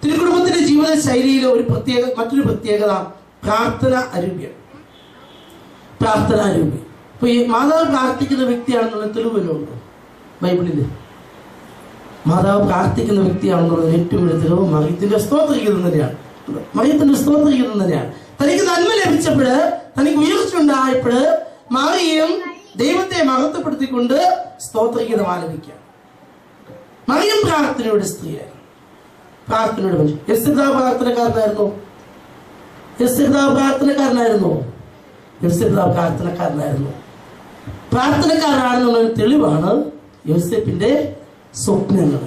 തിരുക്കുടുംബത്തിന്റെ ജീവിത ശൈലിയിലെ മറ്റൊരു പ്രത്യേകത പ്രാർത്ഥന അരൂപ്യം. ഇപ്പൊ ഈ മാതാവ് പ്രാർത്ഥിക്കുന്ന വ്യക്തിയാണെന്നുള്ള തെളിവുകളുണ്ടോ ബൈബിളില്? മാതാവ് പ്രാർത്ഥിക്കുന്ന വ്യക്തിയാണെന്നുള്ളത് ഏറ്റവും വലിയ തെളിവ് മറിയത്തിന്റെ സ്തോത്രഗീതം തന്നെയാണ്. തനിക്ക് നന്മ ലഭിച്ചപ്പോഴ്, തനിക്ക് ഉയർച്ച ഉണ്ടായപ്പോഴ് മറിയം ദൈവത്തെ മഹത്വപ്പെടുത്തിക്കൊണ്ട് സ്തോത്രഗീതം ആലപിക്കുക. മറിയം പ്രാർത്ഥനയുടെ സ്ത്രീയായിരുന്നു, പ്രാർത്ഥനയുടെ മനുഷ്യൻ. യെസ്സേപ്പിതാവ് പ്രാർത്ഥനക്കാരനായിരുന്നു. പ്രാർത്ഥനക്കാരാണെന്നുള്ള തെളിവാണ് യോസേപ്പിന്റെ സ്വപ്നങ്ങൾ.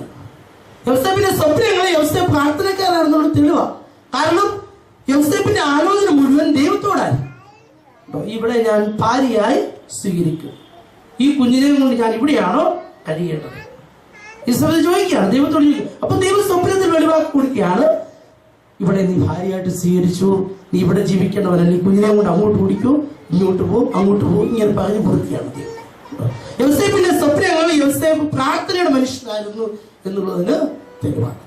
യോസേപ്പ് പ്രാർത്ഥനക്കാരാണെന്നുള്ള തെളിവാണ്. കാരണം യോസേപ്പിന്റെ ആലോചന മുഴുവൻ ദൈവത്തോടായി. ഇവിടെ ഞാൻ ഭാര്യയായി സ്വീകരിക്കും, ഈ കുഞ്ഞിനെ കൊണ്ട് ഞാൻ ഇവിടെയാണോ കഴിയേണ്ടത്? ഇസ്രായേൽ ചോദിക്കുകയാണ്, ദൈവത്തോട് ചോദിക്കും. അപ്പൊ ദൈവം സ്വപ്നത്തിൽ വെളിവാക്കി കൊടുക്കുകയാണ്, ഇവിടെ നീ ഭാര്യയായിട്ട് സ്വീകരിച്ചു, നീ ഇവിടെ ജീവിക്കേണ്ടവരല്ല, ഈ കുഞ്ഞിനെ കൊണ്ട് അങ്ങോട്ട് ഓടിക്കൂ, ഇങ്ങോട്ട് പോകും, അങ്ങോട്ട് പോകും, ഇങ്ങനെ പറഞ്ഞു കൊടുക്കുകയാണ് ദൈവം. യോസേപ്പിന്റെ സ്വപ്നങ്ങൾ യോസേപ്പ് പ്രാർത്ഥനയുടെ മനുഷ്യനായിരുന്നു എന്നുള്ളതിന് തെളിവാണ്.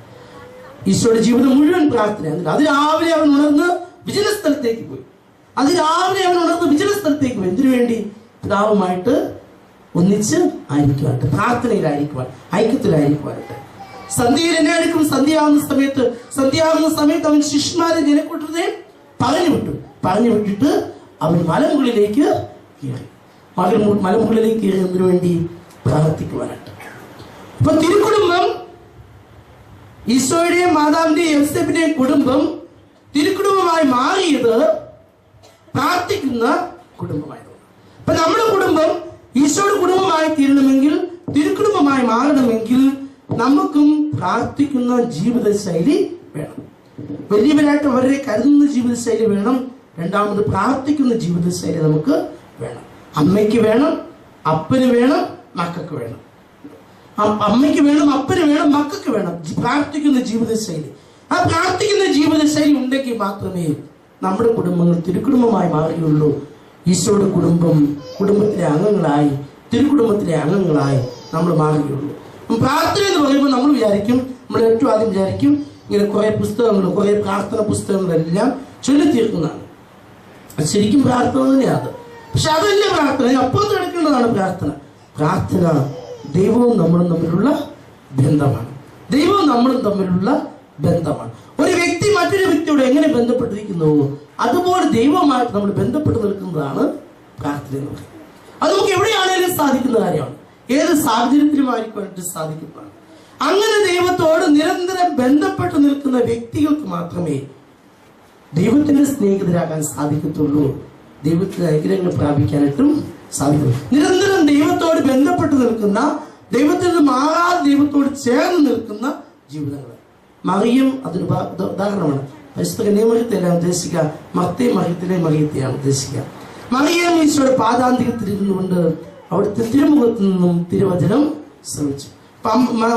ഈശോയുടെ ജീവിതം മുഴുവൻ പ്രാർത്ഥനയാണ്. അതിരാവിലെ അവൻ ഉണർന്ന് വിജന സ്ഥലത്തേക്ക് പോയി. എന്തിനു വേണ്ടി? പിതാവുമായിട്ട് ഒന്നിച്ച് ആയിരിക്കുവാനായിട്ട്, പ്രാർത്ഥനയിലായിരിക്കുവാൻ, ഐക്യത്തിലായിരിക്കുവാനായിട്ട്. സന്ധ്യയിൽ എന്നെ അടുക്കും. സന്ധ്യയാകുന്ന സമയത്ത് അവൻ ശിഷ്യന്മാരെ ജനക്കൂട്ടത്തെ പറഞ്ഞു വിട്ടിട്ട് അവൻ മലമുകളിലേക്ക് കയറി. എന്തിനു വേണ്ടി? പ്രാർത്ഥിക്കുവാനായിട്ട്. ഇപ്പൊ തിരുക്കുടുംബം, ഈശോയുടെയും മാതാവിന്റെയും യോസേപ്പിന്റെയും കുടുംബം തിരുക്കുടുംബമായി മാറിയത് പ്രാർത്ഥിക്കുന്ന കുടുംബമായിരുന്നു. അപ്പൊ നമ്മുടെ കുടുംബം ഈശോയുടെ കുടുംബമായി തീരണമെങ്കിൽ, തിരുക്കുടുംബമായി മാറണമെങ്കിൽ നമുക്കും പ്രാർത്ഥിക്കുന്ന ജീവിത ശൈലി വേണം. വലിയവരായിട്ട് അവരെ കരുതുന്ന ജീവിത ശൈലി വേണം. രണ്ടാമത് പ്രാർത്ഥിക്കുന്ന ജീവിത ശൈലി നമുക്ക് വേണം. അമ്മയ്ക്ക് വേണം, അപ്പന് വേണം, മക്കൾക്ക് വേണം. അമ്മയ്ക്ക് വേണം, അപ്പന് വേണം, മക്കൾക്ക് വേണം. പ്രാർത്ഥിക്കുന്ന ജീവിത ശൈലി. ആ പ്രാർത്ഥിക്കുന്ന ജീവിത ശൈലി ഉണ്ടെങ്കിൽ മാത്രമേ നമ്മുടെ കുടുംബങ്ങൾ തിരുക്കുടുംബമായി മാറുകയുള്ളൂ. ഈശോയുടെ കുടുംബത്തിലെ അംഗങ്ങളായി, തിരുക്കുടുംബത്തിലെ അംഗങ്ങളായി നമ്മൾ മാറുകയുള്ളൂ. പ്രാർത്ഥന എന്ന് പറയുമ്പോൾ നമ്മൾ ഏറ്റവും ആദ്യം വിചാരിക്കും ഇങ്ങനെ കുറെ പുസ്തകങ്ങൾ, കുറെ പ്രാർത്ഥന പുസ്തകങ്ങളെല്ലാം ചൊല്ലിത്തീർക്കുന്നതാണ്. അത് ശരിക്കും പ്രാർത്ഥന തന്നെയാണ്. പക്ഷെ അതല്ല പ്രാർത്ഥന, അപ്പുറത്ത് എടുക്കേണ്ടതാണ് പ്രാർത്ഥന. ദൈവവും നമ്മളും തമ്മിലുള്ള ബന്ധമാണ്. ഒരു വ്യക്തി മറ്റൊരു വ്യക്തിയോട് എങ്ങനെ ബന്ധപ്പെട്ടിരിക്കുന്നുവോ അതുപോലെ ദൈവവുമായിട്ട് നമ്മൾ ബന്ധപ്പെട്ട് നിൽക്കുന്നതാണ് പ്രാർത്ഥന എന്ന് പറയുന്നത്. അത് നമുക്ക് എവിടെയാണെങ്കിലും സാധിക്കുന്ന കാര്യമാണ്. ഏത് സാഹചര്യത്തിലുമായിരിക്കും സാധിക്കുന്നതാണ്. അങ്ങനെ ദൈവത്തോട് നിരന്തരം ബന്ധപ്പെട്ട് നിൽക്കുന്ന വ്യക്തികൾക്ക് മാത്രമേ ദൈവത്തിന്റെ സ്നേഹിതരാകാൻ സാധിക്കത്തുള്ളൂ, ദൈവത്തിന്റെ അനുഗ്രഹങ്ങൾ പ്രാപിക്കാനായിട്ടും സാധിക്കും. നിരന്തരം ദൈവത്തോട് ബന്ധപ്പെട്ട് നിൽക്കുന്ന, ദൈവത്തിൽ നിന്ന് മാറാതെ ദൈവത്തോട് ചേർന്ന് നിൽക്കുന്ന ജീവിതങ്ങൾ. മറിയം അതിന് ഉദാഹരണമാണ്. പരിശുദ്ധ കന്യാമറിയത്തെയല്ല ഉദ്ദേശിക്കുക, മറിയത്തെയാണ് ഉദ്ദേശിക്കുക. മറിയം ഈശോയുടെ പാദാന്തികത്തിലിരുന്നുകൊണ്ട് അവിടുത്തെ തിരുമുഖത്തു നിന്നും തിരുവചനം ശ്രമിച്ചു.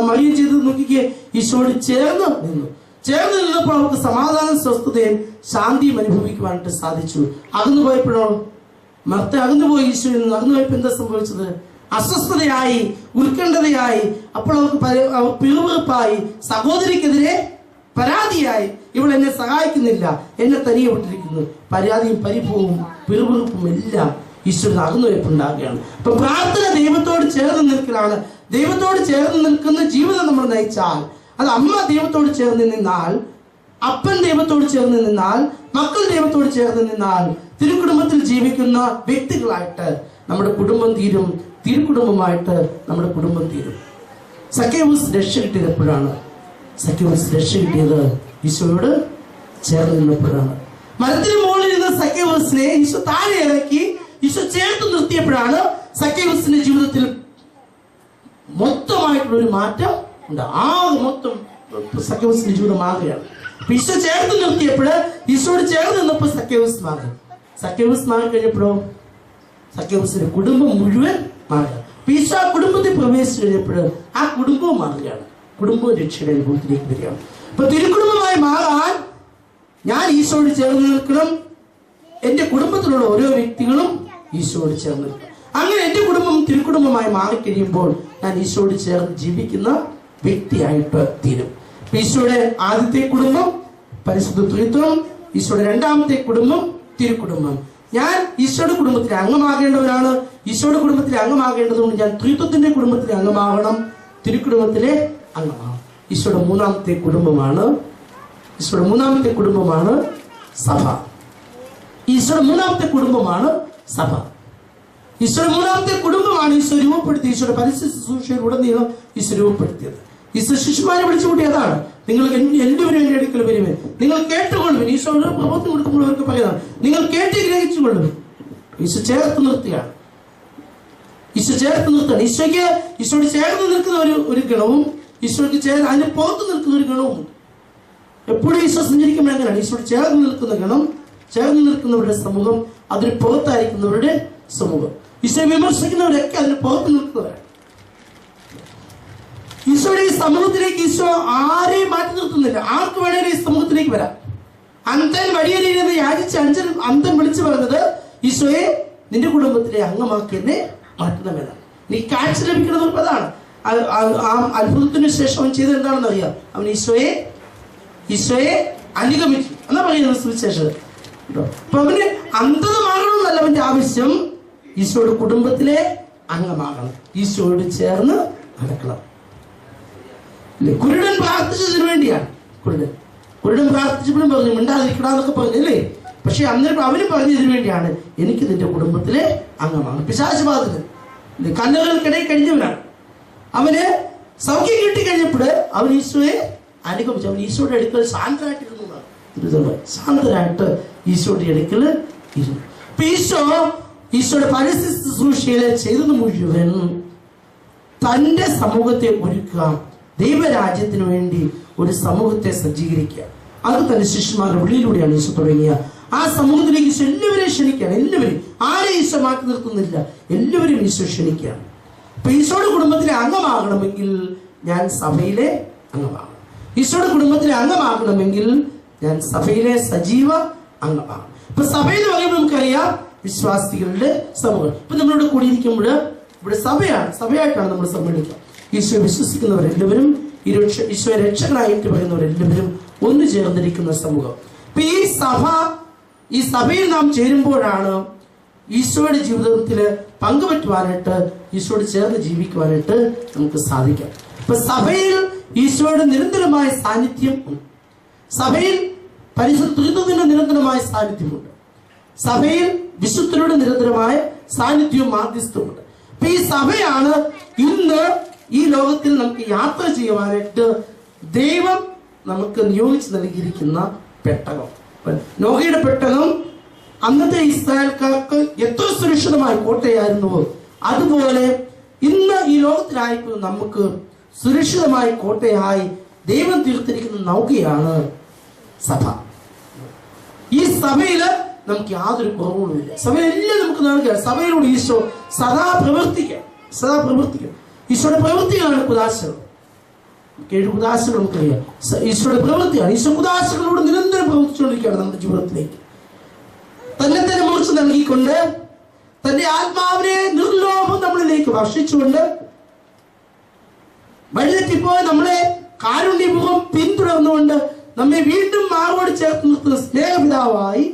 മറിയം ചെയ്ത് നോക്കിക്കേ, ഈശോയോട് ചേർന്ന് നിന്നപ്പോൾ അവർക്ക് സമാധാനം, സ്വസ്ഥതയും ശാന്തിയും അനുഭവിക്കുവാനായിട്ട് സാധിച്ചു. അകന്നുപോയപ്പോഴോ അകന്നുപോയി, ഈശോയിൽ നിന്ന് അകന്നുപോയപ്പോൾ എന്താ സംഭവിച്ചത്? അസ്വസ്ഥതയായി, ഉത്കണ്ഠതയായി. അപ്പോൾ അവർക്ക് പിറുപിറുപ്പായി, സഹോദരിക്കെതിരെ പരാതിയായി. ഇവൾ എന്നെ സഹായിക്കുന്നില്ല, എന്നെ തനിയെ വിട്ടിരിക്കുന്നു. പരാതിയും പരിഭവവും പിറുപിറുപ്പും എല്ലാം ഈശ്വരൻ അകന്നുവയ്പുണ്ടാകുകയാണ്. അപ്പൊ പ്രാർത്ഥന ദൈവത്തോട് ചേർന്ന് നിൽക്കലാണ്. ദൈവത്തോട് ചേർന്ന് നിൽക്കുന്ന ജീവിതം നമ്മൾ നയിച്ചാൽ, അത് അമ്മ ദൈവത്തോട് ചേർന്ന് നിന്നാൽ, അപ്പൻ ദൈവത്തോട് ചേർന്ന് നിന്നാൽ, മക്കൾ ദൈവത്തോട് ചേർന്ന് നിന്നാൽ, തിരുക്കുടുംബത്തിൽ ജീവിക്കുന്ന വ്യക്തികളായിട്ട് നമ്മുടെ കുടുംബം തീരും. തിരുക്കുടുംബമായിട്ട് നമ്മുടെ കുടുംബം തീരും. സക്കേവൂസ് രക്ഷ കിട്ടിയത് എപ്പോഴാണ്? രക്ഷ കിട്ടിയത് ഈശോയോട് ചേർന്ന് നിന്നപ്പോഴാണ്. മരത്തിന് മുകളിൽ നിന്ന് സക്കേവൂസിനെ ഈശോ താഴെ ഇറക്കി ഈശോ ചേർത്ത് നിർത്തിയപ്പോഴാണ് സക്കേവൂസിന്റെ ജീവിതത്തിൽ മൊത്തമായിട്ടുള്ളൊരു മാറ്റം ഉണ്ട്. മൊത്തം സക്കേവൂസിന്റെ ജീവിതം മാറുകയാണ്. ഈശോ ചേർത്ത് നിർത്തിയപ്പോൾ, ഈശോയോട് ചേർന്ന് നിന്നപ്പോൾ സക്കേവൂസ് മാറി കഴിഞ്ഞപ്പോഴോ സക്കേവൂസിന്റെ കുടുംബം മുഴുവൻ മാറുക. ഈശോ ആ കുടുംബത്തിൽ പ്രവേശിച്ചു കഴിഞ്ഞപ്പോൾ ആ കുടുംബവും മാറുകയാണ്. കുടുംബവും രക്ഷയുടെ അനുഭവത്തിലേക്ക് വരികയാണ്. അപ്പൊ തിരുക്കുടുംബമായി മാറാൻ ഞാൻ ഈശോയോട് ചേർന്ന് നിൽക്കണം. എന്റെ കുടുംബത്തിലുള്ള ഓരോ വ്യക്തികളും ഈശോയോട് ചേർന്ന് നിൽക്കണം. അങ്ങനെ എന്റെ കുടുംബം തിരുക്കുടുംബമായി മാറിക്കഴിയുമ്പോൾ ഞാൻ ഈശോയോട് ചേർന്ന് ജീവിക്കുന്ന വ്യക്തിയായിട്ട് തീരും. ഈശോയുടെ ആദ്യത്തെ കുടുംബം പരിശുദ്ധ ത്രിത്വം, ഈശോയുടെ രണ്ടാമത്തെ കുടുംബം തിരുക്കുടുംബം. ഞാൻ ഈശോയുടെ കുടുംബത്തിലെ അംഗമാകേണ്ടവരാണ്. ഈശോയുടെ കുടുംബത്തിലെ അംഗമാകേണ്ടതുകൊണ്ട് ഞാൻ ത്രിത്വത്തിന്റെ കുടുംബത്തിലെ അംഗമാകണം, തിരുക്കുടുംബത്തിലെ അംഗമാകണം. ഈശോയുടെ മൂന്നാമത്തെ കുടുംബമാണ് സഭ. ഈശോയുടെ മൂന്നാമത്തെ കുടുംബമാണ് സഭ. ഈശോയുടെ മൂന്നാമത്തെ കുടുംബമാണ് ഈശോ രൂപപ്പെടുത്തി. ഈശോയുടെ പരിസ്ഥിതി ശുശ്രൂഷയിലുടനീളം ഈശോ രൂപപ്പെടുത്തിയത്. ഈശോ ശിശുമാരെ വിളിച്ചുകൂടി അതാണ്, നിങ്ങൾ എല്ലാവരും എന്റെ അടുക്കൽ വരുവേ, നിങ്ങൾ കേട്ടുകൊള്ളുവിൻ. ഈശോ പ്രബോധനം കൊടുക്കുമ്പോൾ അവർക്ക് പറയുന്നതാണ്, നിങ്ങൾ കേട്ട് ഗ്രഹിച്ചുകൊള്ളുവിൻ. ഈശോ ചേർത്ത് നിർത്തുകയാണ്. ഈശോയോട് ചേർന്ന് നിൽക്കുന്ന ഒരു ഗണവും ഈശോയ്ക്ക് അതിന് പുറത്ത് നിൽക്കുന്ന ഒരു ഗണവും. എപ്പോഴും ഈശോ സഞ്ചരിക്കുമ്പോൾ എങ്ങനെയാണ്? ഈശോയോട് ചേർന്ന് നിൽക്കുന്ന ഗണം, ചേർന്ന് നിൽക്കുന്നവരുടെ സമൂഹം, അതിന് പുറത്തായിരിക്കുന്നവരുടെ സമൂഹം. ഈശോയെ വിമർശിക്കുന്നവരൊക്കെ അതിന് പുറത്ത് നിൽക്കുന്നവരാണ്. ഈശോയുടെ ഈ സമൂഹത്തിലേക്ക് ഈശോ ആരെയും മാറ്റി നിർത്തുന്നില്ല. ആർക്ക് വേണേലും ഈ സമൂഹത്തിലേക്ക് വരാം. അന്തൻ വഴിയരിയിരുന്ന് യാചിച്ച് അന്തൻ വിളിച്ചു പറഞ്ഞത്, ഈശോയെ നിന്റെ കുടുംബത്തിലെ അംഗമാക്കി എന്നെ മാറ്റണമെന്നാണ്. നീ കാഴ്ച ലഭിക്കുന്നത് അതാണ്. ആ അത്ഭുതത്തിന് ശേഷം അവൻ ചെയ്തത് എന്താണെന്ന് അറിയാം. അവൻ ഈശോയെ അനുഗമിച്ചു എന്നാ പറയുന്നത് സുവിശേഷം. അപ്പൊ അവന് അന്ധത മാറണമെന്നല്ല അവന്റെ ആവശ്യം, ഈശോയുടെ കുടുംബത്തിലെ അംഗമാകണം, ഈശോയോട് ചേർന്ന് നടക്കണം. കുരുടൻ പ്രാർത്ഥിച്ചതിന് വേണ്ടിയാണ്. കുരുടൻ പ്രാർത്ഥിച്ചപ്പോഴും പറഞ്ഞു മിണ്ടാതിരിക്കണമെന്നൊക്കെ പറഞ്ഞല്ലേ. പക്ഷെ അന്നേരം അവന് പറഞ്ഞതിന് വേണ്ടിയാണ്, എനിക്ക് നിന്റെ കുടുംബത്തിലെ അംഗമാണ്. പിശാചബാധന് കല്ലുകൾക്കിടയിൽ കഴിഞ്ഞവനാണ്. അവന് സൗഖ്യം കിട്ടിക്കഴിഞ്ഞപ്പോൾ അവൻ ഈശോയെ അനുഗമിച്ചു. അവൻ ഈശോയുടെ അടുക്കൽ ശാന്തരായിട്ടിരുന്നു. ശാന്തരായിട്ട് ഈശോയുടെ അടുക്കൽ ഇരുന്നു. അപ്പൊ ഈശോയുടെ പരിസ്ഥിതി ശുശ്രൂഷയിലെ ചെയ്തത് മുഴുവൻ തന്റെ സമൂഹത്തെ ഒരുക്കുക, ദൈവരാജ്യത്തിന് വേണ്ടി ഒരു സമൂഹത്തെ സജ്ജീകരിക്കുക. അത് തന്റെ ശിഷ്യന്മാരുടെ ഉള്ളിലൂടെയാണ് ഈശോ തുടങ്ങിയ. ആ സമൂഹത്തിലേക്ക് ഈശോ എല്ലാവരെയും ക്ഷണിക്കുകയാണ്. എല്ലാവരും, ആരെയും ഈശോ മാറ്റി നിർത്തുന്നില്ല, എല്ലാവരും ഈശോ ക്ഷണിക്കുകയാണ്. അപ്പൊ ഈശോയുടെ കുടുംബത്തിലെ അംഗമാകണമെങ്കിൽ ഞാൻ സഭയിലെ അംഗമാകണം. ഈശോയുടെ കുടുംബത്തിലെ അംഗമാകണമെങ്കിൽ ഞാൻ സഭയിലെ സജീവ അംഗമാകണം. ഇപ്പൊ സഭയിൽ പറയുമ്പോൾ നമുക്കറിയാം വിശ്വാസികളുടെ സമൂഹം. ഇപ്പൊ നമ്മളിവിടെ കൂടിയിരിക്കുമ്പോൾ ഇവിടെ സഭയായിട്ടാണ് നമ്മൾ സമ്മേളിക്കുക. ഈശോ വിശ്വസിക്കുന്നവരെല്ലാവരും, ഈശോ രക്ഷകനായിട്ട് പറയുന്നവരെല്ലാവരും ഒന്നു ചേർന്നിരിക്കുന്ന സമൂഹം. അപ്പൊ ഈ സഭയിൽ നാം ചേരുമ്പോഴാണ് ഈശോയുടെ ജീവിതത്തിൽ പങ്കുപറ്റുവാനായിട്ട്, ഈശോയോട് ചേർന്ന് ജീവിക്കുവാനായിട്ട് നമുക്ക് സാധിക്കാം. അപ്പൊ സഭയിൽ ഈശോയുടെ നിരന്തരമായ സാന്നിധ്യം ഉണ്ട്. സഭയിൽ പരിശുദ്ധത്തിന്റെ നിരന്തരമായ സാന്നിധ്യമുണ്ട്. സഭയിൽ വിശുദ്ധരുടെ നിരന്തരമായ സാന്നിധ്യവും മാധ്യസ്ഥവുമുണ്ട്. അപ്പൊ ഈ സഭയാണ് ഇന്ന് ഈ ലോകത്തിൽ നമുക്ക് യാത്ര ചെയ്യുവാനായിട്ട് ദൈവം നമുക്ക് നിയോഗിച്ച് നൽകിയിരിക്കുന്ന പെട്ടകം. നോഹയുടെ പെട്ടകം അന്നത്തെ ഇസ്രായേൽക്കാർക്ക് എത്ര സുരക്ഷിതമായ കോട്ടയായിരുന്നുവോ അതുപോലെ ഇന്ന് ഈ ലോകത്തിലായിരിക്കും നമുക്ക് സുരക്ഷിതമായ കോട്ടയായി ദൈവം തീർത്തിരിക്കുന്ന നൗകയാണ് സഭ. ഈ സഭയില് നമുക്ക് യാതൊരു കുറവുമില്ല. സഭയിലെല്ലാം നമുക്ക് നൽകുകയാണ്. സഭയിലൂടെ ഈശോ സദാ പ്രവർത്തിക്കാം. ഈശോയുടെ പ്രവൃത്തികളാണ് കുദാശകൾ. 7 കുദാശകൾ നമുക്കറിയാം. ഈശോയുടെ പ്രവൃത്തിയാണ്. ഈശോ കുദാശകളോട് നിരന്തരം പ്രവർത്തിച്ചുകൊണ്ടിരിക്കുകയാണ് നമ്മുടെ ജീവിതത്തിലേക്ക്. തന്നെ മുറിച്ച് നൽകിക്കൊണ്ട് തന്റെ ആത്മാവിനെ നിർലോഭം നമ്മളിലേക്ക് വർഷിച്ചുകൊണ്ട് വഴിതെറ്റിപ്പോയി നമ്മളെ കാരുണ്യപൂർവ്വം പിന്തുടർന്നുകൊണ്ട് നമ്മെ വീണ്ടും മാറോട് ചേർത്ത് നിർത്തുന്ന സ്നേഹപിതാവായി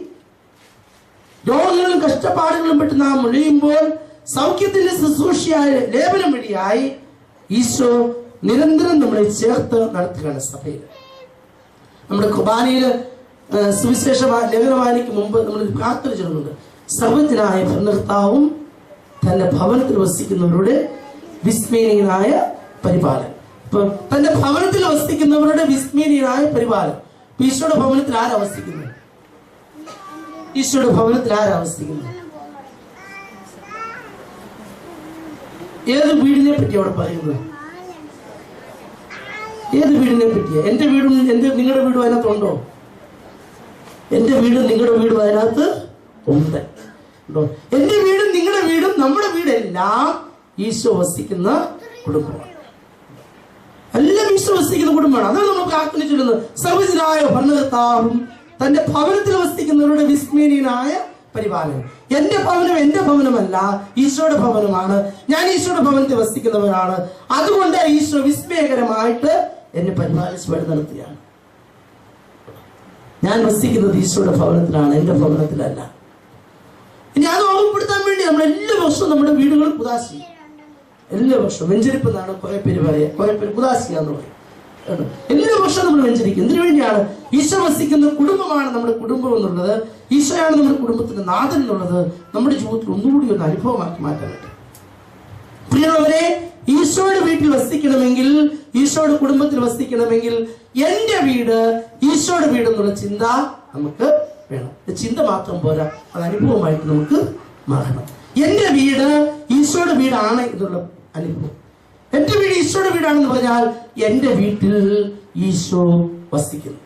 രോഗങ്ങളും കഷ്ടപ്പാടുകളും പെട്ട് നാം ഒഴിയുമ്പോൾ സൗഖ്യത്തിന്റെ ശുശ്രൂഷയായ ലേപനം വഴിയായി ഈശോ നിരന്തരം നമ്മളെ ചേർത്ത് നടത്തുകയാണ് സഭയിൽ. നമ്മുടെ കുർബാനയിൽ സുവിശേഷ ലേഖനവായനയ്ക്ക് മുമ്പ് നമ്മൾ പ്രാർത്ഥന ചൊല്ലുന്നുണ്ട്. സർവജ്ഞനായ ഭരണകർത്താവും തന്റെ ഭവനത്തിൽ വസിക്കുന്നവരുടെ വിസ്മയനീയനായ പരിപാലൻ. ഇപ്പൊ തന്റെ ഭവനത്തിൽ വസിക്കുന്നവരുടെ വിസ്മയനീയനായ പരിപാലൻ. ഈശോയുടെ ഭവനത്തിൽ ആരാ വസിക്കുന്നത്? ഈശോയുടെ ഭവനത്തിൽ ആരാ വസിക്കുന്നത്? ഏത് വീടിനെ പറ്റി അവിടെ പറയുന്നത്? ഏത് വീടിനെ പറ്റിയാ? എന്റെ വീടും നിങ്ങളുടെ വീടും അതിനകത്തുണ്ടോ? എന്റെ വീടും നിങ്ങളുടെ വീടും അതിനകത്ത് ഉണ്ട്. എന്റെ വീടും നിങ്ങളുടെ വീടും നമ്മുടെ വീടെല്ലാം ഈശോ വസിക്കുന്ന കുടുംബമാണ്. എല്ലാം ഈശോ വസിക്കുന്ന കുടുംബമാണ്. അതാണ് നമ്മൾ പ്രാർത്ഥന ചൊല്ലുന്നത്. സർവ്വജ്ഞനായ ഭരണകർത്താവും തന്റെ ഭവനത്തിൽ വസിക്കുന്നവരുടെ വിസ്മയനീയനായ പരിപാലനം. എന്റെ ഭവനം എന്റെ ഭവനമല്ല, ഈശോയുടെ ഭവനമാണ്. ഞാൻ ഈശോയുടെ ഭവനത്തിൽ വസിക്കുന്നവരാണ്. അതുകൊണ്ട് ഈശോ വിസ്മയകരമായിട്ട് എന്നെ പരിപാലിച്ച് വഴി നടത്തുകയാണ്. ഞാൻ വസിക്കുന്നത് ഈശോയുടെ ഭവനത്തിലാണ്, എൻ്റെ ഭവനത്തിലല്ല. ഇനി അത് ഓർമ്മപ്പെടുത്താൻ വേണ്ടി നമ്മൾ എല്ലാ വർഷവും നമ്മുടെ വീടുകൾ കുദാശി, എല്ലാ വർഷവും വെഞ്ചരിപ്പ് എന്നാണ് കുറെ പേര് പറയുക, കുറെ പേര് കുദാശിയാന്ന് പറയും. എല്ലാ വർഷവും നമ്മൾ വെഞ്ചരിക്കും. എന്തിനു വേണ്ടിയാണ്? ഈശോ വസിക്കുന്ന കുടുംബമാണ് നമ്മുടെ കുടുംബം എന്നുള്ളത്, ഈശോയാണ് നമ്മുടെ കുടുംബത്തിന്റെ നാഥൻ എന്നുള്ളത് നമ്മുടെ ജീവിതത്തിൽ ഒന്നുകൂടി ഒരു അനുഭവമാക്കി മാറ്റാനായിട്ട്. പ്രിയമുള്ളവരെ, ഈശോയുടെ വീട്ടിൽ വസിക്കണമെങ്കിൽ, ഈശോയുടെ കുടുംബത്തിൽ വസിക്കണമെങ്കിൽ എന്റെ വീട് ഈശോയുടെ വീട് എന്നുള്ള ചിന്ത നമുക്ക് വേണം. ചിന്ത മാത്രം പോരാ, അത് അനുഭവമായിട്ട് നമുക്ക് മാറണം. എന്റെ വീട് ഈശോയുടെ വീടാണ് എന്നുള്ള അനുഭവം. എന്റെ വീട് ഈശോയുടെ വീടാണെന്ന് പറഞ്ഞാൽ എന്റെ വീട്ടിൽ ഈശോ വസിക്കുന്നു,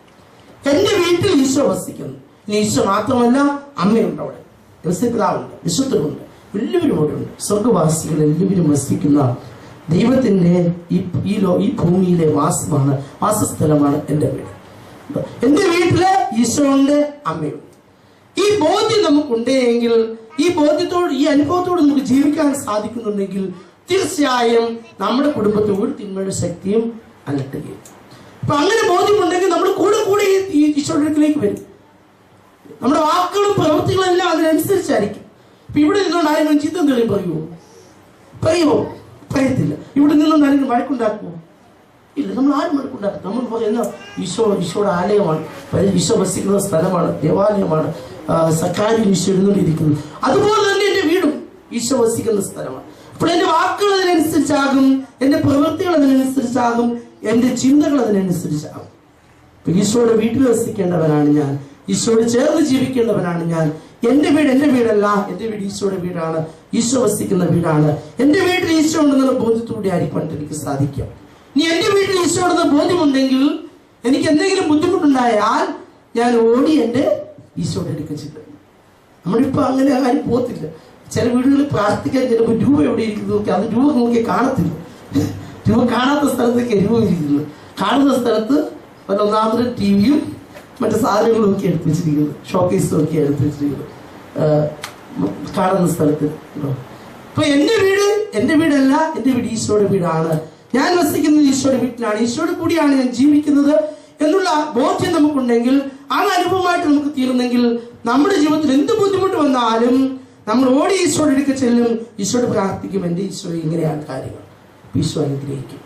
എന്റെ വീട്ടിൽ ഈശോ വസിക്കുന്നു. ഇനി ഈശോ മാത്രമല്ല, അമ്മയുണ്ട് അവിടെ, യോസേപ്പിതാവുണ്ട്, വിശുദ്ധരുണ്ട്, എല്ലാവരും അവിടെ ഉണ്ട്. സ്വർഗവാസികൾ എല്ലാവരും വസിക്കുന്ന ദൈവത്തിന്റെ ഈ ഭൂമിയിലെ വാസസ്ഥലമാണ് എന്റെ വീട്. എന്റെ വീട്ടില് ഈശോ ഉണ്ട്, അമ്മയുണ്ട്. ഈ ബോധ്യം നമുക്കുണ്ടെങ്കിൽ, ഈ ബോധ്യത്തോട്, ഈ അനുഭവത്തോട് നമുക്ക് ജീവിക്കാൻ സാധിക്കുന്നുണ്ടെങ്കിൽ തീർച്ചയായും നമ്മുടെ കുടുംബത്തിൽ ഒരു തിന്മയുടെ ശക്തിയും അലട്ടുകയും. അപ്പൊ അങ്ങനെ ബോധ്യമുണ്ടെങ്കിൽ നമ്മൾ കൂടെ കൂടെ ഈ ഈശോയിലേക്ക് വരും. നമ്മുടെ വാക്കുകളും പ്രവൃത്തികളും എല്ലാം അതിനനുസരിച്ചായിരിക്കും. ഇപ്പൊ ഇവിടെ നിന്നുകൊണ്ട് ആരെങ്കിലും ചിത്തം തെളി പറയുമോ? പറയത്തില്ല. ഇവിടെ നിന്നുകൊണ്ട് ആരെങ്കിലും വഴക്കുണ്ടാക്കുമോ? ഇല്ല, നമ്മൾ ആരും വഴക്കുണ്ടാക്കും. നമ്മൾ പറയുന്ന ഈശോയുടെ ആലയമാണ്, ഈശോ വസിക്കുന്ന സ്ഥലമാണ്, ദേവാലയമാണ്, സക്കാരി ഈശോ എഴുന്നള്ളിയിരിക്കുന്നു. അതുപോലെ തന്നെ എന്റെ വീടും ഈശോ വസിക്കുന്ന സ്ഥലമാണ്. അപ്പോൾ എന്റെ വാക്കുകൾ അതിനനുസരിച്ചാകും, എന്റെ പ്രവൃത്തികൾ അതിനനുസരിച്ചാകും, എന്റെ ചിന്തകൾ അതിനനുസരിച്ചാകും. ഈശോയുടെ വീട്ടിൽ വസിക്കേണ്ടവനാണ് ഞാൻ, ഈശോയോട് ചേർന്ന് ജീവിക്കേണ്ടവനാണ് ഞാൻ. എന്റെ വീട് എന്റെ വീടല്ല, എന്റെ വീട് ഈശോയുടെ വീടാണ്, ഈശോ വസിക്കുന്ന വീടാണ്. എന്റെ വീട്ടിൽ ഈശോ ഉണ്ടെന്നുള്ള ബോധ്യത്തോടെ ആയിരിക്കാൻ എനിക്ക് സാധിക്കും. ഇനി എന്റെ വീട്ടിൽ ഈശോ ഉണ്ടെന്ന ബോധ്യമുണ്ടെങ്കിൽ എനിക്ക് എന്തെങ്കിലും ബുദ്ധിമുട്ടുണ്ടായാൽ ഞാൻ ഓടി എന്റെ ഈശോയുടെ അടുക്കൽ ചെല്ലും. നമ്മളിപ്പോ അങ്ങനെ ആരും പോകത്തില്ല. ചില വീടുകളിൽ പ്രാർത്ഥിക്കാൻ ചിലപ്പോൾ രൂപ എവിടെ ഇരിക്കുന്നു നോക്കി, അത് രൂപ നോക്കി കാണത്തില്ല. രൂപ കാണാത്ത സ്ഥലത്തൊക്കെ രൂപ ഇരിക്കുന്നു, കാണുന്ന സ്ഥലത്ത് ഒന്നാമത് ടിവിയും മറ്റു സാധനങ്ങളും ഒക്കെ എടുത്ത് വെച്ചിരിക്കുന്നു, ഷോക്കേസും ഒക്കെ എടുത്ത് വെച്ചിരിക്കുന്നു കാണുന്ന സ്ഥലത്ത്. അപ്പൊ എന്റെ വീട് എന്റെ വീടല്ല, എന്റെ വീട് ഈശോയുടെ വീടാണ്. ഞാൻ വസിക്കുന്നത് ഈശോയുടെ വീട്ടിലാണ്, ഈശോയുടെ കൂടിയാണ് ഞാൻ ജീവിക്കുന്നത് എന്നുള്ള ബോധ്യം നമുക്കുണ്ടെങ്കിൽ, ആ അനുഭവമായിട്ട് നമുക്ക് തീരുന്നെങ്കിൽ നമ്മുടെ ജീവിതത്തിൽ എന്ത് ബുദ്ധിമുട്ട് വന്നാലും നമ്മൾ ഓടി ഈശോയുടെ അടുക്കൽ ചെല്ലും, ഈശോയോട് പ്രാർത്ഥിക്കും, എന്റെ ഈശോ ഇങ്ങനെയാണ് കാര്യങ്ങൾ, ഈശോ അനുഗ്രഹിക്കും.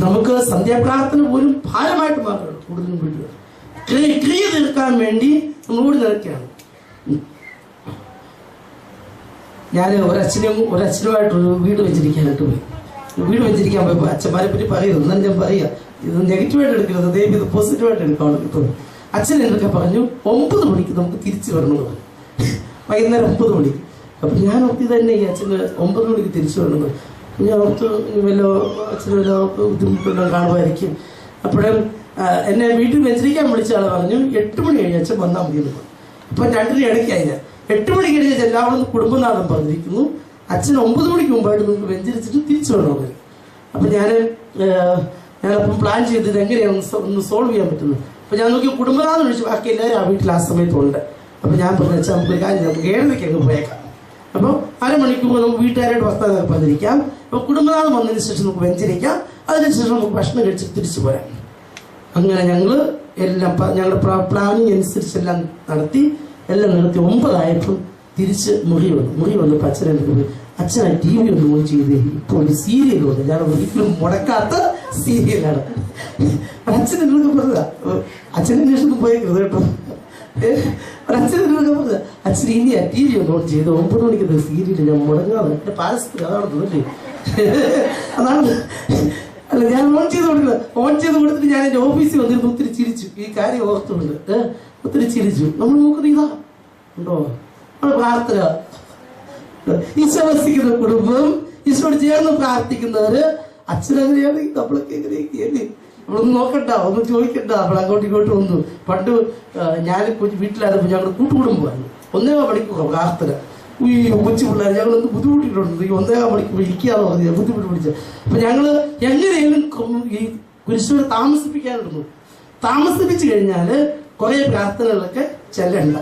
നമുക്ക് സന്ധ്യാപ്രാർത്ഥന പോലും ഭാരമായിട്ട് മാറുകയാണ്. കൂടുതലും വീടുകൾ ക്രിയ തീർക്കാൻ വേണ്ടി നമ്മൾ ഓടി നിൽക്കുകയാണ്. ഞാൻ ഒരച്ഛനുമായിട്ടൊരു വീട് വെച്ചിരിക്കാനായിട്ട് പോയി. വീട് വെച്ചിരിക്കാൻ പോയപ്പോൾ അച്ഛന്മാരെ പറ്റി പറയുന്നത് എന്നാൽ ഞാൻ പറയുക, ഇത് നെഗറ്റീവായിട്ട് എടുക്കരുത്, ദൈവം ഇത് പോസിറ്റീവായിട്ട് എടുക്കാണ് കിട്ടുന്നത്. അച്ഛൻ എന്നൊക്കെ പറഞ്ഞു 9 മണിക്ക് നമുക്ക് തിരിച്ചു വരണമെന്ന് പറഞ്ഞു, വൈകുന്നേരം 9 മണിക്ക്. അപ്പം ഞാൻ ഓർത്തി തന്നെ ഈ അച്ഛന് 9 മണിക്ക് തിരിച്ചു വരണമെന്ന്. ഞാൻ ഓർത്ത് വല്ലോ അച്ഛന് വല്ല ബുദ്ധിമുട്ടുണ്ടോ കാണുമായിരിക്കും. അപ്പോഴും എന്നെ വീട്ടിൽ വെച്ചിരിക്കാൻ വിളിച്ച ആൾ പറഞ്ഞു 8 മണി കഴിഞ്ഞ് അച്ഛൻ വന്നാൽ മതി എന്ന് പറഞ്ഞു. അപ്പം 2:30 ഇടയ്ക്കായി ഞാൻ 8 മണിക്ക് കഴിഞ്ഞാൽ എല്ലാവരും കുടുംബനാഥം പറഞ്ഞിരിക്കുന്നു, അച്ഛൻ 9 മണിക്ക് മുമ്പായിട്ട് നമുക്ക് വെഞ്ചരിച്ചിട്ട് തിരിച്ചു വരണമെന്ന്. അപ്പം ഞാനപ്പം പ്ലാൻ ചെയ്തത് എങ്ങനെയാണ് ഒന്ന് സോൾവ് ചെയ്യാൻ പറ്റുന്നത്. അപ്പം ഞാൻ നോക്കി കുടുംബനാഥം വിളിച്ചു, ബാക്കി എല്ലാവരും ആ വീട്ടിൽ ആ സമയത്തുണ്ട്. അപ്പം ഞാൻ പറഞ്ഞു, വെച്ചാൽ നമുക്ക് കാര്യം നമുക്ക് 7:30 അങ്ങ് പോയേക്കാം. അപ്പോൾ അരമണിക്കൂർ നമുക്ക് വീട്ടുകാരായിട്ട് വർത്താനൊക്കെ പറഞ്ഞിരിക്കാം. അപ്പോൾ കുടുംബനാഥം വന്നതിന് ശേഷം നമുക്ക് വെഞ്ചരിക്കാം, അതിനുശേഷം നമുക്ക് ഭക്ഷണം കഴിച്ച് തിരിച്ചു പോരാം. അങ്ങനെ ഞങ്ങൾ എല്ലാം ഞങ്ങളുടെ പ്ലാനിങ് അനുസരിച്ചെല്ലാം നടത്തി, എല്ലാം നടത്തി 9 ആയപ്പോൾ തിരിച്ച് മുറി വന്നപ്പോൾ അച്ഛനെ പോയി, അച്ഛനെ TV ഒന്ന് ഓൺ ചെയ്ത് ഇപ്പോൾ ഒരു സീരിയലുണ്ട്, ഞാൻ ഒരിക്കലും മുടക്കാത്ത സീരിയലാണ്. അച്ഛൻ എന്നൊക്കെ പറഞ്ഞതാ, അച്ഛൻ്റെ ശേഷം പോയേക്കരുത് കേട്ടോ. അച്ഛൻ എന്നൊക്കെ പറഞ്ഞ അച്ഛൻ ഇനിയാ TV ഒന്ന് ഓൺ ചെയ്ത് 9 മണിക്ക് സീരിയൽ ഞാൻ മുടങ്ങാതെ എൻ്റെ പാരസ്പര്യം അതാണ് തോന്നില്ലേ, അതാണ് അല്ല ഞാൻ ഓൺ ചെയ്ത് കൊടുത്തിട്ട് ഞാൻ എൻ്റെ ഓഫീസിൽ വന്നിരുന്നു ഒത്തിരി ചിരിച്ചു. ഈ കാര്യം ഓർത്തുകൊണ്ട് ഒത്തിരി ചിരിച്ചു. നമ്മൾ നോക്കുന്നത് ഇതാ ഉണ്ടോ, നമ്മുടെ പ്രാർത്ഥന, ഈശോ വസിക്കുന്ന കുടുംബം, ഈശോയോട് ചേർന്ന് പ്രാർത്ഥിക്കുന്നവര്, അച്ഛനങ്ങനെയാണ് നമ്മളൊക്കെ എങ്ങനെയൊക്കെയല്ലേ. നമ്മളൊന്നും നോക്കണ്ട, ഒന്നും ചോദിക്കണ്ട, നമ്മൾ അങ്ങോട്ടും ഇങ്ങോട്ടും ഒന്നും. പണ്ട് ഞാൻ വീട്ടിലായിരുന്നു, ഞങ്ങളുടെ കൂട്ടുകുടുംബമായിരുന്നു. 1.25 മണിക്കൂർ പ്രാർത്ഥന. കൊച്ചു പിള്ളേർ ഞങ്ങളൊന്ന് ബുദ്ധിമുട്ടിയിട്ടുണ്ട്, 1.25 മണിക്കൂർ ഇരിക്കാന്ന് പറഞ്ഞു ബുദ്ധിമുട്ട് പിടിച്ചത്. അപ്പൊ ഞങ്ങള് എങ്ങനെയെങ്കിലും ഈ കുരിശുവിനെ താമസിപ്പിച്ചു കഴിഞ്ഞാല് കുറെ പ്രാർത്ഥനകളൊക്കെ ചെല്ലണ്ട.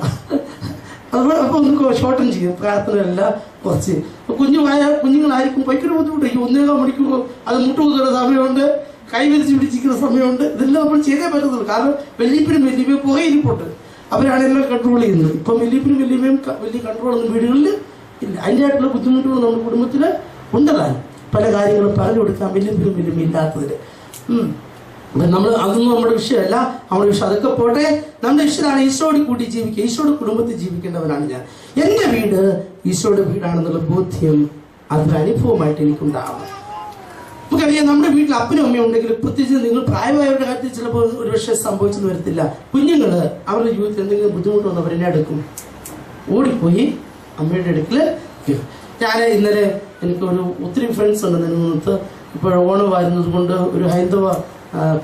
അപ്പൊ ഒന്ന് ഷോർട്ടൻ ചെയ്യും പ്രാർത്ഥനകളെല്ലാം. കുറച്ച് കുഞ്ഞുങ്ങളായിരിക്കും ഭയങ്കര ബുദ്ധിമുട്ടായിരിക്കും. 1.25 മണിക്കൂർ അത് മുട്ടുകുത്തുന്ന സമയമുണ്ട്, കൈവരിച്ച് പിടിച്ചിരിക്കുന്ന സമയമുണ്ട്. ഇതെല്ലാം നമ്മൾ ചെയ്തേ പറ്റത്തുള്ളൂ. കാരണം വല്യപ്പനും വല്യമ്മയും പുറകിരിപ്പുണ്ട്, അവരാണ് എല്ലാം കൺട്രോൾ ചെയ്യുന്നത്. ഇപ്പം വല്യപ്പനും വല്യമ്മയും വലിയ കൺട്രോളൊന്നും വീടുകളിൽ ഇല്ല. അതിൻ്റെതായിട്ടുള്ള ബുദ്ധിമുട്ടുകൾ നമ്മുടെ കുടുംബത്തിൽ ഉണ്ടതാണ്. പല കാര്യങ്ങളും പറഞ്ഞു കൊടുക്കാൻ വല്യപ്പനും വല്യമ്മയും ഇല്ലാത്തതിൽ നമ്മൾ അതൊന്നും നമ്മുടെ വിഷയമല്ല. നമ്മുടെ വിഷയം അതൊക്കെ പോട്ടെ. നമ്മുടെ ഇഷ്ടമാണ് ഈശോയോട് കൂടി ജീവിക്കുക, ഈശോയുടെ കുടുംബത്തിൽ ജീവിക്കേണ്ടവനാണ് ഞാൻ. എൻ്റെ വീട് ഈശോയുടെ വീടാണെന്നുള്ള ബോധ്യം അതൊരു അനുഭവമായിട്ട് എനിക്കുണ്ടാവണം. നമുക്കറിയാം, നമ്മുടെ വീട്ടിൽ അപ്പനും അമ്മയും ഉണ്ടെങ്കിൽ, പ്രത്യേകിച്ച് നിങ്ങൾ പ്രായമായവരുടെ കാര്യത്തിൽ ചിലപ്പോൾ ഒരു പക്ഷേ സംഭവിച്ചെന്ന് വരത്തില്ല. കുഞ്ഞുങ്ങൾ അവരുടെ ജീവിതത്തിൽ എന്തെങ്കിലും ബുദ്ധിമുട്ട് വന്ന് അവരെന്നെ എടുക്കും, ഓടിപ്പോയി അമ്മയുടെ അടുക്കൽ. ഞാൻ ഇന്നലെ എനിക്കൊരു ഒത്തിരി ഫ്രണ്ട്സ് ഉണ്ട് നെടുംകുന്നത്ത്. ഇപ്പോൾ ഓണം വരുന്നത് കൊണ്ട് ഒരു ഹൈന്ദവ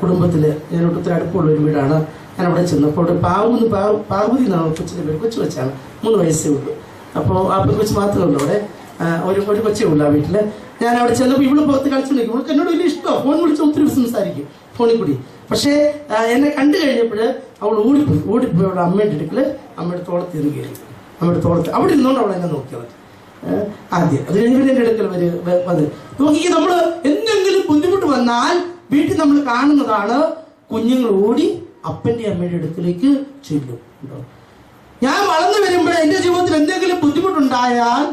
കുടുംബത്തിൽ ഞാനോട് ഒത്തിരി അടുപ്പമുള്ള ഒരു വീടാണ്. ഞാൻ അവിടെ ചെന്നപ്പോൾ പാർവതി എന്നാണ് കൊച്ചിൻ്റെ പേര്. കൊച്ചു കൊച്ചാണ്, 3 വയസ്സേ ഉള്ളൂ. അപ്പോൾ ആ കൊച്ചു മാത്രമേ ഉള്ളൂ അവിടെ, ഒരു കൊച്ചേ ഉള്ളൂ ആ വീട്ടിൽ. ഞാൻ അവിടെ ചെന്നപ്പോൾ ഇവിടെ പുറത്ത് കളിച്ചുകൊണ്ടിരിക്കും. അവൾക്ക് എന്നോട് വലിയ ഇഷ്ടമാണ്, ഫോൺ വിളിച്ച് ഒത്തിരി സംസാരിക്കും ഫോണിൽ കൂടി. പക്ഷേ എന്നെ കണ്ടു കഴിഞ്ഞപ്പോൾ അവൾ ഓടിപ്പോയി അവളുടെ അമ്മയുടെ അടുക്കൽ അമ്മയുടെ തോളത്ത് നിന്ന് കയറി. അമ്മയുടെ തോളത്ത് അവിടെ ഇരുന്നുകൊണ്ട് അവൾ എന്നെ നോക്കിയത് ആദ്യം. അത് കഴിഞ്ഞ് എൻ്റെ അടുക്കൽ വന്ന് നോക്കി. നമ്മൾ എന്തെങ്കിലും ബുദ്ധിമുട്ട് വന്നാൽ വീട്ടിൽ നമ്മൾ കാണുന്നതാണ് കുഞ്ഞുങ്ങൾ ഓടി അപ്പൻ്റെ അമ്മയുടെ അടുക്കലേക്ക് ചെല്ലും. ഞാൻ വളർന്നു വരുമ്പോൾ എൻ്റെ ജീവിതത്തിൽ എന്തെങ്കിലും ബുദ്ധിമുട്ടുണ്ടായാൽ,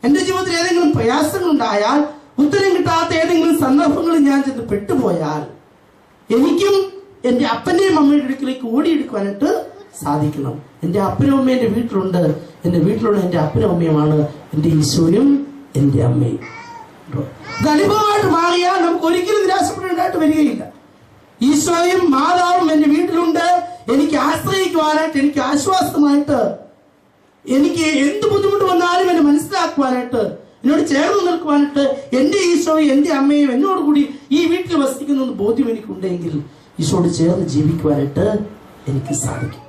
എൻ്റെ ജീവിതത്തിൽ ഏതെങ്കിലും പ്രയാസങ്ങളുണ്ടായാൽ, ഉത്തരം കിട്ടാത്ത ഏതെങ്കിലും സന്ദർഭങ്ങളിൽ ഞാൻ ചെന്ന് പെട്ടുപോയാൽ എനിക്കും എൻ്റെ അപ്പൻ്റെയും അമ്മയുടെ അടുക്കിലേക്ക് ഓടിയെടുക്കുവാനായിട്ട് സാധിക്കണം. എൻ്റെ അപ്പനും അമ്മയും എൻ്റെ വീട്ടിലുണ്ട്. എൻ്റെ വീട്ടിലുള്ള എൻ്റെ അപ്പനും അമ്മയുമാണ് എൻ്റെ ഈശോയും എൻ്റെ അമ്മയും. ഇത് അനുഭവമായിട്ട് മാറിയാൽ നമുക്ക് ഒരിക്കലും നിരാശപ്പെടേണ്ടതായിട്ട് വരികയില്ല. ഈശോയും മാതാവും എൻ്റെ വീട്ടിലുണ്ട്. എനിക്ക് ആശ്രയിക്കുവാനായിട്ട്, എനിക്ക് ആശ്വാസമായിട്ട്, എനിക്ക് എന്ത് ബുദ്ധിമുട്ട് വന്നാലും എന്നെ മനസ്സിലാക്കുവാനായിട്ട്, എന്നോട് ചേർന്ന് നിൽക്കുവാനായിട്ട് എൻ്റെ ഈശോയും എൻ്റെ അമ്മയും എന്നോട് കൂടി ഈ വീട്ടിൽ വസിക്കുന്ന ബോധ്യം എനിക്കുണ്ടെങ്കിൽ ഈശോയോട് ചേർന്ന് ജീവിക്കുവാനായിട്ട് എനിക്ക് സാധിക്കും.